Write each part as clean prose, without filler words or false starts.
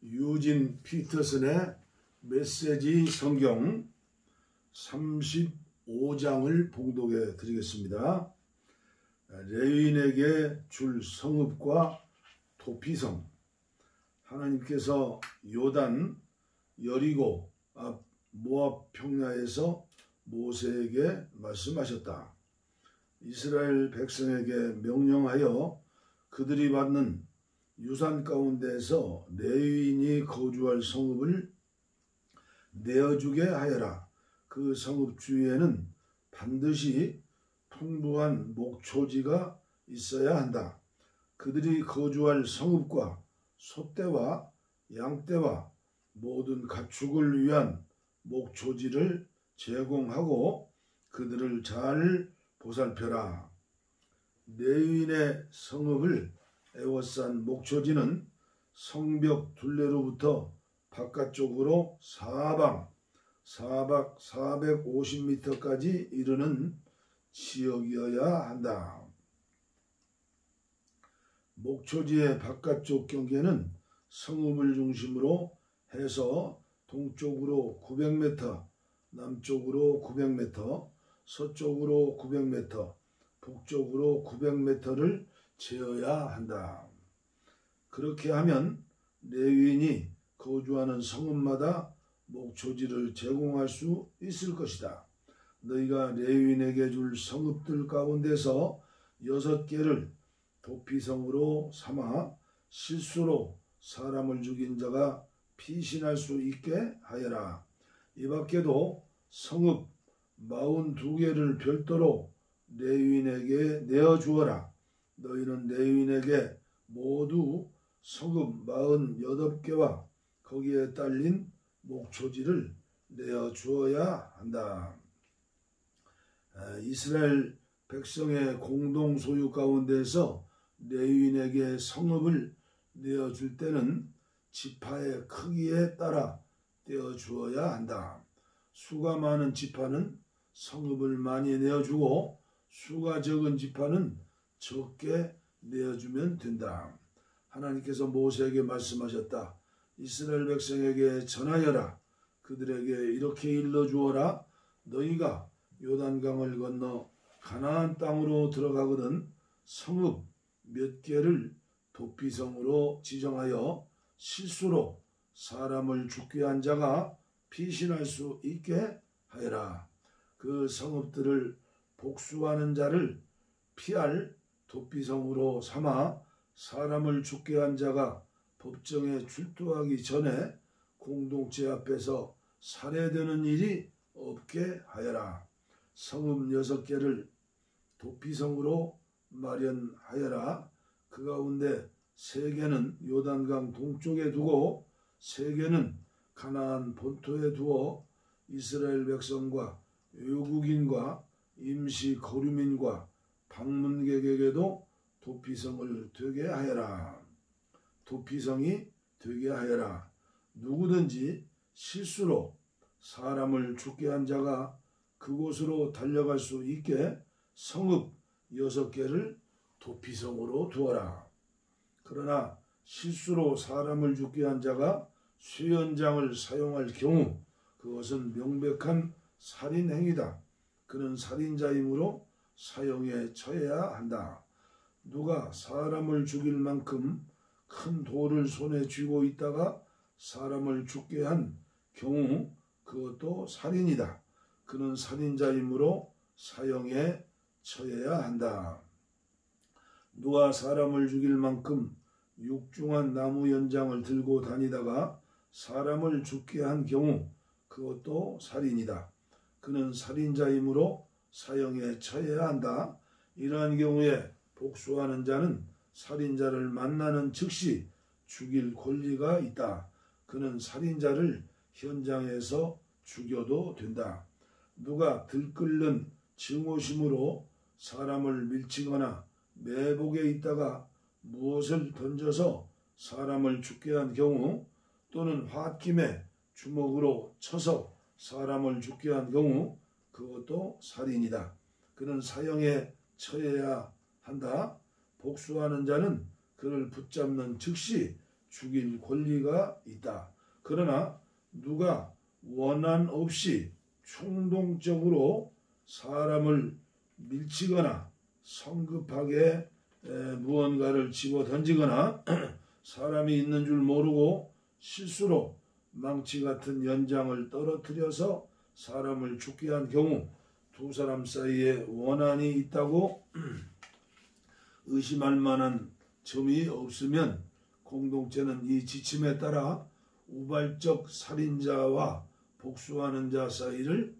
유진 피터슨의 메시지 성경 35장을 봉독해 드리겠습니다. 레위인에게 줄 성읍과 도피성. 하나님께서 요단 여리고 앞 모압 평야에서 모세에게 말씀하셨다. 이스라엘 백성에게 명령하여 그들이 받는 유산 가운데서 레위인이 거주할 성읍을 내어주게 하여라. 그 성읍 주위에는 반드시 풍부한 목초지가 있어야 한다. 그들이 거주할 성읍과 소떼와 양떼와 모든 가축을 위한 목초지를 제공하고 그들을 잘 보살펴라. 레위인의 성읍을 에워싼 목초지는 성벽 둘레로부터 바깥쪽으로 사방 450m까지 이르는 지역이어야 한다. 목초지의 바깥쪽 경계는 성읍을 중심으로 해서 동쪽으로 900m, 남쪽으로 900m, 서쪽으로 900m, 북쪽으로 900m를 재어야 한다. 그렇게 하면 레위인이 거주하는 성읍마다 목초지를 제공할 수 있을 것이다. 너희가 레위인에게 줄 성읍들 가운데서 6개를 도피성으로 삼아 실수로 사람을 죽인 자가 피신할 수 있게 하여라. 이 밖에도 성읍 42개를 별도로 레위인에게 내어주어라. 너희는 레위인에게 모두 성읍 48개와 거기에 딸린 목초지를 내어주어야 한다. 이스라엘 백성의 공동 소유 가운데서 레위인에게 성읍을 내어줄 때는 지파의 크기에 따라 떼어주어야 한다. 수가 많은 지파는 성읍을 많이 내어주고 수가 적은 지파는 적게 내어주면 된다. 하나님께서 모세에게 말씀하셨다. 이스라엘 백성에게 전하여라. 그들에게 이렇게 일러주어라. 너희가 요단강을 건너 가나안 땅으로 들어가거든 성읍 몇 개를 도피성으로 지정하여 실수로 사람을 죽게 한 자가 피신할 수 있게 하여라. 그 성읍들을 복수하는 자를 피할 도피성으로 삼아 사람을 죽게 한 자가 법정에 출두하기 전에 공동체 앞에서 살해되는 일이 없게 하여라. 성읍 6개를 도피성으로 마련하여라. 그 가운데 3개는 요단강 동쪽에 두고 3개는 가나안 본토에 두어 이스라엘 백성과 외국인과 임시 거류민과 방문객에게도 도피성을 되게 하여라. 도피성이 되게 하여라. 누구든지 실수로 사람을 죽게 한 자가 그곳으로 달려갈 수 있게 성읍 6개를 도피성으로 두어라. 그러나 실수로 사람을 죽게 한 자가 수연장을 사용할 경우 그것은 명백한 살인행위다. 그는 살인자이므로 사형에 처해야 한다. 누가 사람을 죽일 만큼 큰 돌을 손에 쥐고 있다가 사람을 죽게 한 경우 그것도 살인이다. 그는 살인자이므로 사형에 처해야 한다. 누가 사람을 죽일 만큼 육중한 나무 연장을 들고 다니다가 사람을 죽게 한 경우 그것도 살인이다. 그는 살인자이므로 사형에 처해야 한다. 이러한 경우에 복수하는 자는 살인자를 만나는 즉시 죽일 권리가 있다. 그는 살인자를 현장에서 죽여도 된다. 누가 들끓는 증오심으로 사람을 밀치거나 매복에 있다가 무엇을 던져서 사람을 죽게 한 경우 또는 홧김에 주먹으로 쳐서 사람을 죽게 한 경우 그것도 살인이다. 그는 사형에 처해야 한다. 복수하는 자는 그를 붙잡는 즉시 죽일 권리가 있다. 그러나 누가 원한 없이 충동적으로 사람을 밀치거나 성급하게 무언가를 집어 던지거나 사람이 있는 줄 모르고 실수로 망치 같은 연장을 떨어뜨려서 사람을 죽게 한 경우 두 사람 사이에 원한이 있다고 의심할 만한 점이 없으면 공동체는 이 지침에 따라 우발적 살인자와 복수하는 자 사이를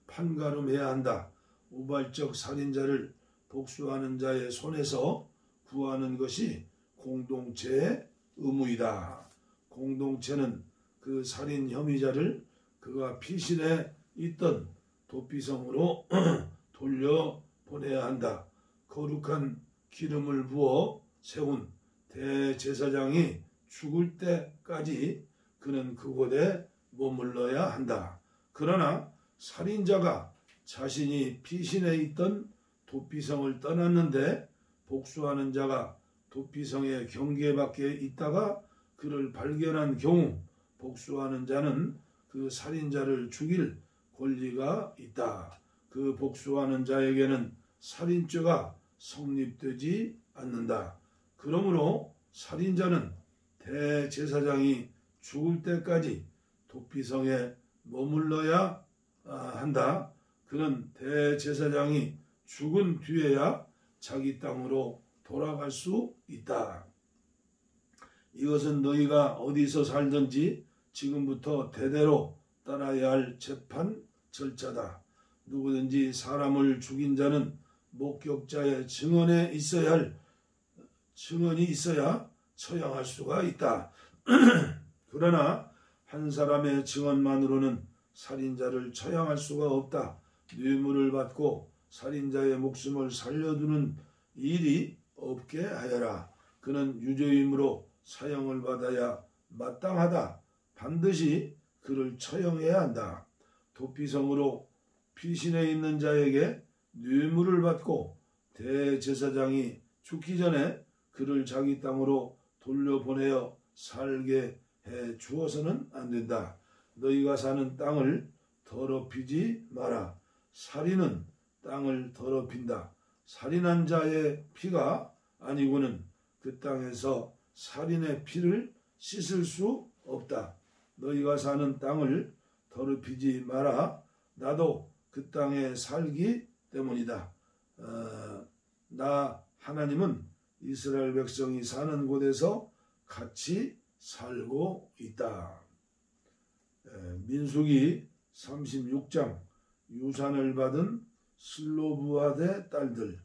판가름해야 한다. 우발적 살인자를 복수하는 자의 손에서 구하는 것이 공동체의 의무이다. 공동체는 그 살인 혐의자를 그가 피신해 있던 도피성으로 돌려보내야 한다. 거룩한 기름을 부어 세운 대제사장이 죽을 때까지 그는 그곳에 머물러야 한다. 그러나 살인자가 자신이 피신해 있던 도피성을 떠났는데 복수하는 자가 도피성의 경계 밖에 있다가 그를 발견한 경우 복수하는 자는 그 살인자를 죽일 권리가 있다. 그 복수하는 자에게는 살인죄가 성립되지 않는다. 그러므로 살인자는 대제사장이 죽을 때까지 도피성에 머물러야 한다. 그는 대제사장이 죽은 뒤에야 자기 땅으로 돌아갈 수 있다. 이것은 너희가 어디서 살든지 지금부터 대대로 따라야 할 재판 절차다. 누구든지 사람을 죽인 자는 목격자의 증언이 있어야 처형할 수가 있다. 그러나 한 사람의 증언만으로는 살인자를 처형할 수가 없다. 뇌물을 받고 살인자의 목숨을 살려두는 일이 없게 하여라. 그는 유죄이므로 사형을 받아야 마땅하다. 반드시 그를 처형해야 한다. 도피성으로 피신해 있는 자에게 뇌물을 받고 대제사장이 죽기 전에 그를 자기 땅으로 돌려보내어 살게 해 주어서는 안 된다. 너희가 사는 땅을 더럽히지 마라. 살인은 땅을 더럽힌다. 살인한 자의 피가 아니고는 그 땅에서 살인의 피를 씻을 수 없다. 너희가 사는 땅을 더럽히지 마라. 나도 그 땅에 살기 때문이다. 나 하나님은 이스라엘 백성이 사는 곳에서 같이 살고 있다. 민수기 36장 유산을 받은 슬로브아대 딸들.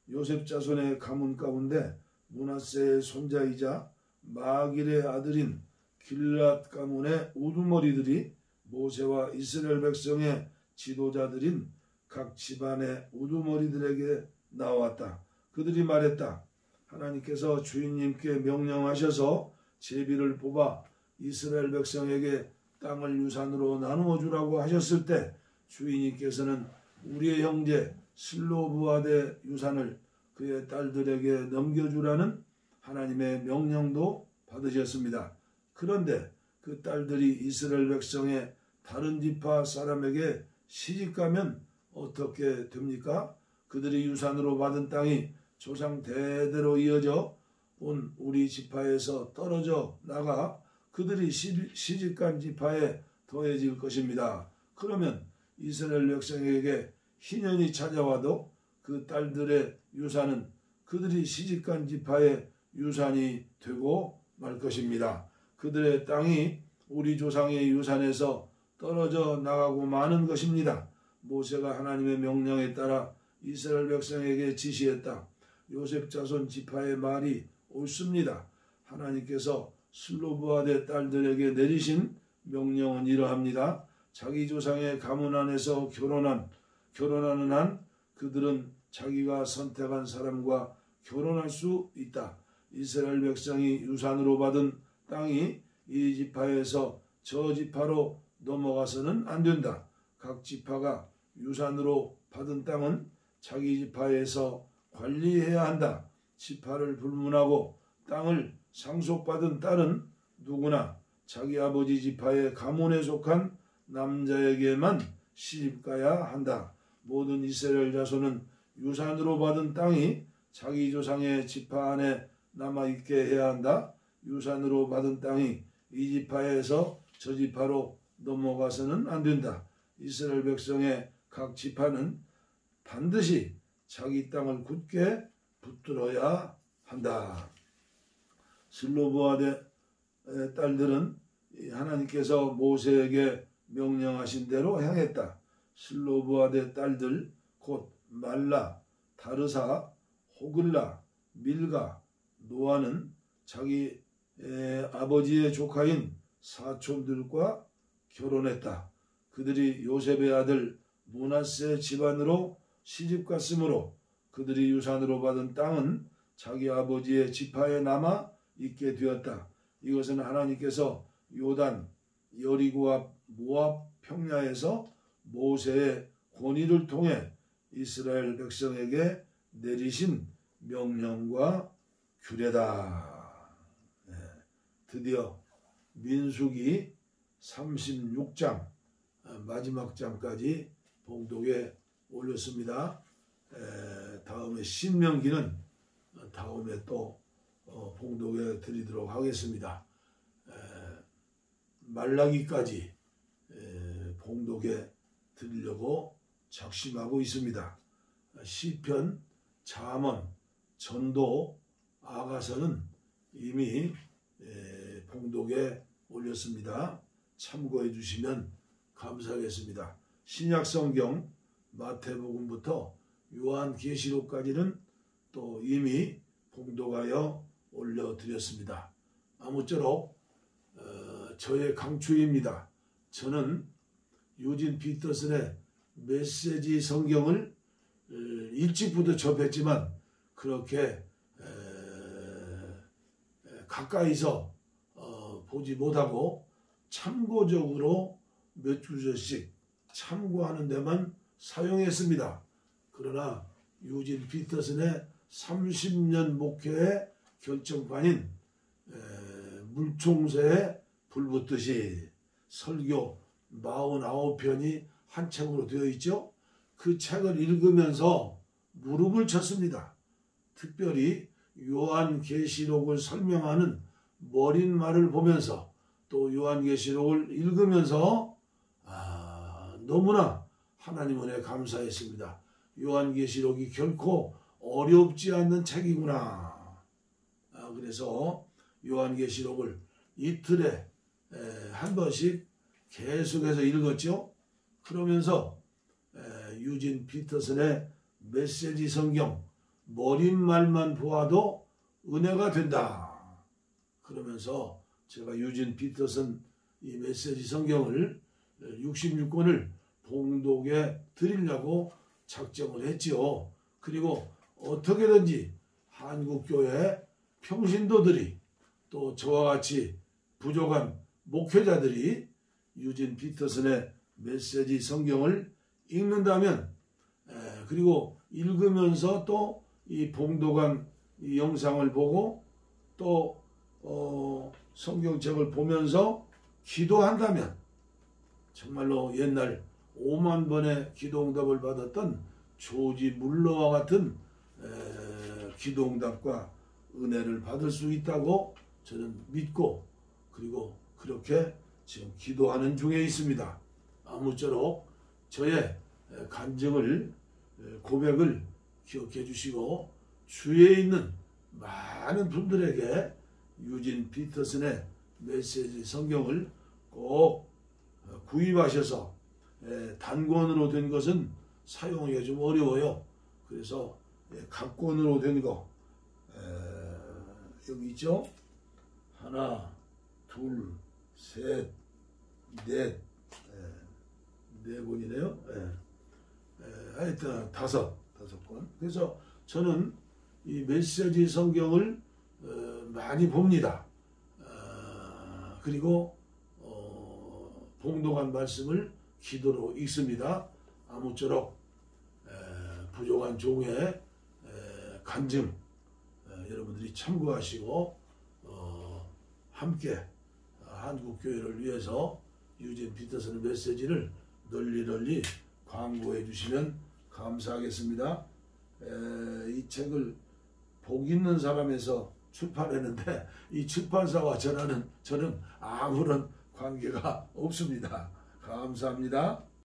요셉 자손의 가문 가운데 므낫세의 손자이자 마길의 아들인 길랏 가문의 우두머리들이 모세와 이스라엘 백성의 지도자들인 각 집안의 우두머리들에게 나왔다. 그들이 말했다. 하나님께서 주인님께 명령하셔서 제비를 뽑아 이스라엘 백성에게 땅을 유산으로 나누어 주라고 하셨을 때 주인님께서는 우리의 형제 슬로브아대 유산을 그의 딸들에게 넘겨주라는 하나님의 명령도 받으셨습니다. 그런데 그 딸들이 이스라엘 백성의 다른 지파 사람에게 시집가면 어떻게 됩니까? 그들이 유산으로 받은 땅이 조상 대대로 이어져 온 우리 지파에서 떨어져 나가 그들이 시집간 지파에 더해질 것입니다. 그러면 이스라엘 백성에게 희년이 찾아와도 그 딸들의 유산은 그들이 시집간 지파의 유산이 되고 말 것입니다. 그들의 땅이 우리 조상의 유산에서 떨어져 나가고 마는 것입니다. 모세가 하나님의 명령에 따라 이스라엘 백성에게 지시했다. 요셉 자손 지파의 말이 옳습니다. 하나님께서 슬로브아대 딸들에게 내리신 명령은 이러합니다. 자기 조상의 가문 안에서 결혼하는 한 그들은 자기가 선택한 사람과 결혼할 수 있다. 이스라엘 백성이 유산으로 받은 땅이 이 지파에서 저 지파로 넘어가서는 안 된다. 각 지파가 유산으로 받은 땅은 자기 지파에서 관리해야 한다. 지파를 불문하고 땅을 상속받은 딸은 누구나 자기 아버지 지파의 가문에 속한 남자에게만 시집가야 한다. 모든 이스라엘 자손은 유산으로 받은 땅이 자기 조상의 지파 안에 남아있게 해야 한다. 유산으로 받은 땅이 이 지파에서 저 지파로 넘어가서는 안 된다. 이스라엘 백성의 각 지파는 반드시 자기 땅을 굳게 붙들어야 한다. 슬로브아드의 딸들은 하나님께서 모세에게 명령하신 대로 행했다. 슬로브아드의 딸들 곧 말라, 다르사, 호글라, 밀가, 노아는 자기 아버지의 조카인 사촌들과 결혼했다. 그들이 요셉의 아들 므낫세 집안으로 시집갔으므로 그들이 유산으로 받은 땅은 자기 아버지의 지파에 남아 있게 되었다. 이것은 하나님께서 요단, 여리고와 모압 평야에서 모세의 권위를 통해 이스라엘 백성에게 내리신 명령과 규례다. 드디어 민수기 36장 마지막 장까지 봉독에 올렸습니다. 다음에 신명기는 다음에 또 봉독해 드리도록 하겠습니다. 말라기까지 봉독해 드리려고 작심하고 있습니다. 시편, 잠언, 전도, 아가서는 이미 봉독에 올렸습니다. 참고해 주시면 감사하겠습니다. 신약성경 마태복음부터 요한계시록까지는 또 이미 봉독하여 올려드렸습니다. 아무쪼록 저의 강추입니다. 저는 유진 피터슨의 메시지 성경을 일찍부터 접했지만 그렇게 가까이서 보지 못하고 참고적으로 몇 주저씩 참고하는 데만 사용했습니다. 그러나 유진 피터슨의 30년 목회의 결정판인 물총새에 불붙듯이 설교 49편이 한 책으로 되어 있죠. 그 책을 읽으면서 무릎을 쳤습니다. 특별히 요한계시록을 설명하는 머릿말을 보면서 또 요한계시록을 읽으면서 너무나 하나님 은혜에 감사했습니다. 요한계시록이 결코 어렵지 않는 책이구나. 그래서 요한계시록을 이틀에 한 번씩 계속해서 읽었죠. 그러면서 유진 피터슨의 메시지 성경 머릿말만 보아도 은혜가 된다. 그러면서 제가 유진 피터슨 이 메시지 성경을 66권을 봉독에 드리려고 작정을 했지요. 그리고 어떻게든지 한국교회 평신도들이 또 저와 같이 부족한 목회자들이 유진 피터슨의 메시지 성경을 읽는다면 그리고 읽으면서 또 이 봉독한 이 영상을 보고 또 성경책을 보면서 기도한다면 정말로 옛날 5만 번의 기도응답을 받았던 조지 물러와 같은 기도응답과 은혜를 받을 수 있다고 저는 믿고 그리고 그렇게 지금 기도하는 중에 있습니다. 아무쪼록 저의 간증을 고백을 기억해 주시고 주위에 있는 많은 분들에게 유진 피터슨의 메시지 성경을 꼭 구입하셔서 단권으로 된 것은 사용하기가 좀 어려워요. 그래서 각권으로 된 거 여기 있죠. 하나, 둘, 셋, 넷, 네 권이네요. 하여튼 다섯 권. 그래서 저는 이 메시지 성경을 많이 봅니다. 그리고 봉독한 말씀을 기도로 읽습니다. 아무쪼록 부족한 종의 간증 여러분들이 참고하시고 함께 한국 교회를 위해서 유진 피터슨의 메시지를 널리 광고해 주시면 감사하겠습니다. 이 책을 복 있는 사람에서 출판했는데 이 출판사와 저는 아무런 관계가 없습니다. 감사합니다.